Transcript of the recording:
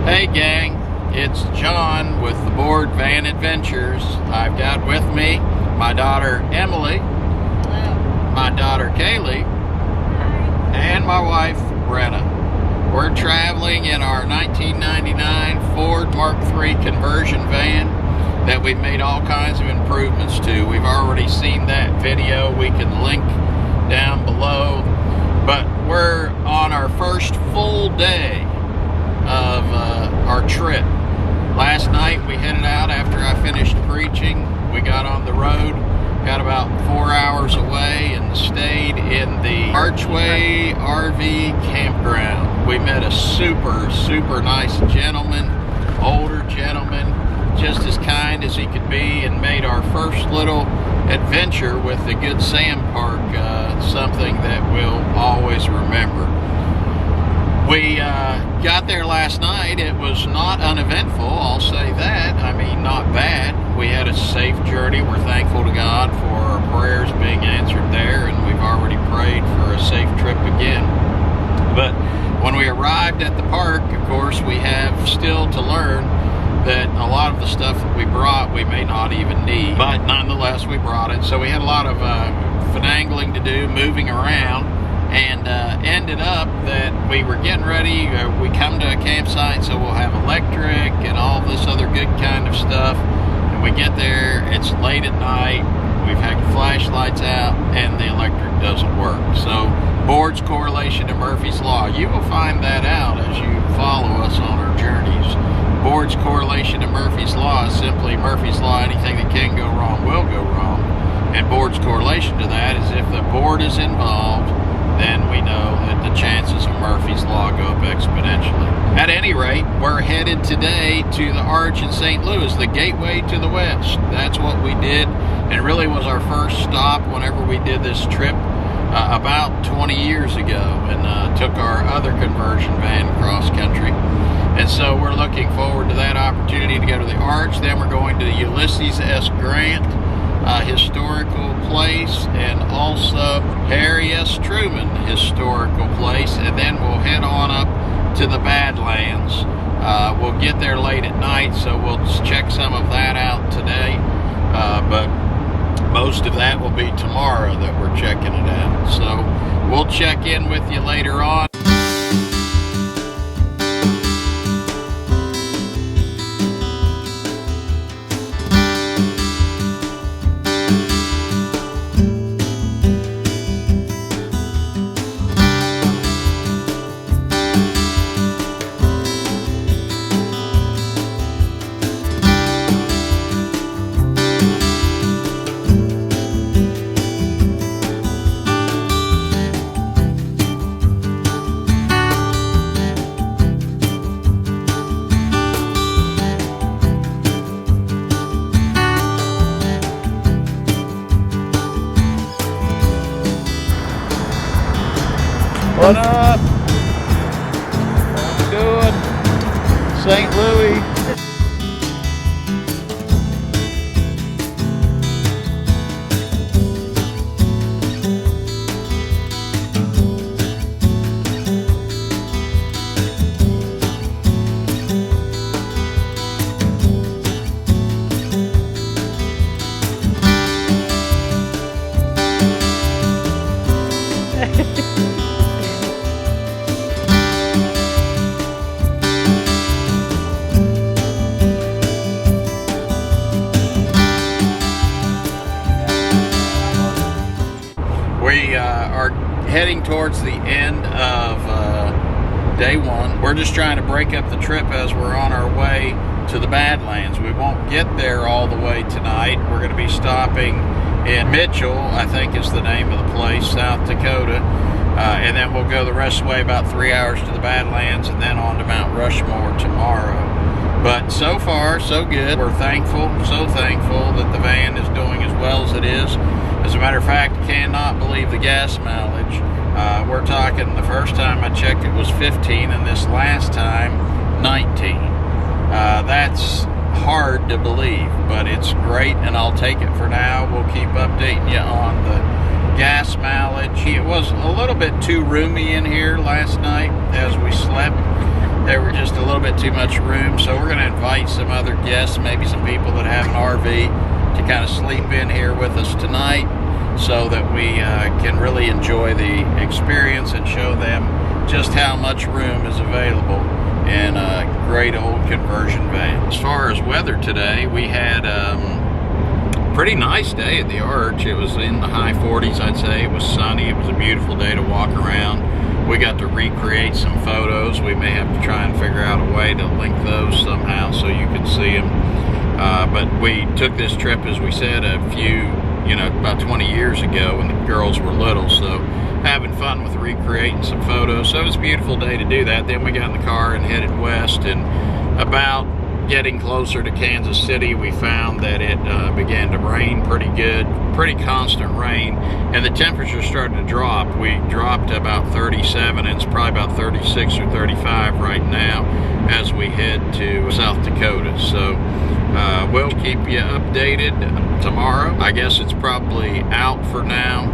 Hey gang, it's John with the Board Van Adventures. I've got with me my daughter Emily, Hello. my daughter Kaylee, Hi. and my wife Brenna. We're traveling in our 1999 Ford Mark III conversion van that we've made all kinds of improvements to. We've already seen that video. We can link down below. But we're on our first full day of our trip. Last night we headed out after I finished preaching. We got on the road, got about 4 hours away, and stayed in the Archway RV campground. We met a super nice gentleman, older gentleman, just as kind as he could be, and made our first little adventure with the Good Sam Park something that we'll always remember. We got there last night. It was not uneventful, I'll say that. I mean, not bad. We had a safe journey. We're thankful to God for our prayers being answered there, and we've already prayed for a safe trip again. But when we arrived at the park, of course, we have still to learn that a lot of the stuff that we brought we may not even need, but nonetheless we brought it. So we had a lot of finagling to do, moving around, and ended up that we were getting ready. We come to a campsite, so we'll have electric and all this other good kind of stuff, and we get there, it's late at night, we've had flashlights out, and the electric doesn't work. So Board's correlation to Murphy's Law, you will find that out as you follow us on our journeys. Board's correlation to Murphy's Law is simply Murphy's Law, anything that can go wrong will go wrong. And Board's correlation to that is if the board is involved, then we know that the chances of Murphy's Law go up exponentially. At any rate, we're headed today to the Arch in St. Louis, the gateway to the West. That's what we did, and it really was our first stop whenever we did this trip about 20 years ago, and took our other conversion van cross country. And so we're looking forward to that opportunity to go to the Arch. Then we're going to the Ulysses S. Grant historical place, and also Harry S. Truman historical place. And then we'll head on up to the Badlands. We'll get there late at night, so we'll check some of that out today. But most of that will be tomorrow that we're checking it out. So we'll check in with you later on. What up? What's good? St. Louis. We are heading towards the end of day one. We're just trying to break up the trip as we're on our way to the Badlands. We won't get there all the way tonight. We're going to be stopping in Mitchell, I think is the name of the place, South Dakota. And then we'll go the rest of the way, about 3 hours to the Badlands, and then on to Mount Rushmore tomorrow. But so far, so good. We're thankful, so thankful that the van is doing as well as it is. As a matter of fact, cannot believe the gas mileage. We're talking, the first time I checked it was 15, and this last time, 19. That's hard to believe, but it's great, and I'll take it for now. We'll keep updating you on the gas mileage. It was a little bit too roomy in here last night as we slept, They were just a little bit too much room, so we're going to invite some other guests, maybe some people that have an RV, to kind of sleep in here with us tonight, so that we can really enjoy the experience and show them just how much room is available in a great old conversion van. As far as weather today, we had a pretty nice day at the Arch. It was in the high 40s, I'd say. It was sunny. It was a beautiful day to walk around. We got to recreate some photos. We may have to try and figure out a way to link those somehow so you can see them. But we took this trip, as we said, about 20 years ago when the girls were little, so having fun with recreating some photos. So it was a beautiful day to do that. Then we got in the car and headed west, and about getting closer to Kansas City, we found that it began to rain pretty good, pretty constant rain, and the temperature started to drop. We dropped to about 37, and it's probably about 36 or 35 right now as we head to South Dakota. So we'll keep you updated tomorrow. I guess it's probably out for now.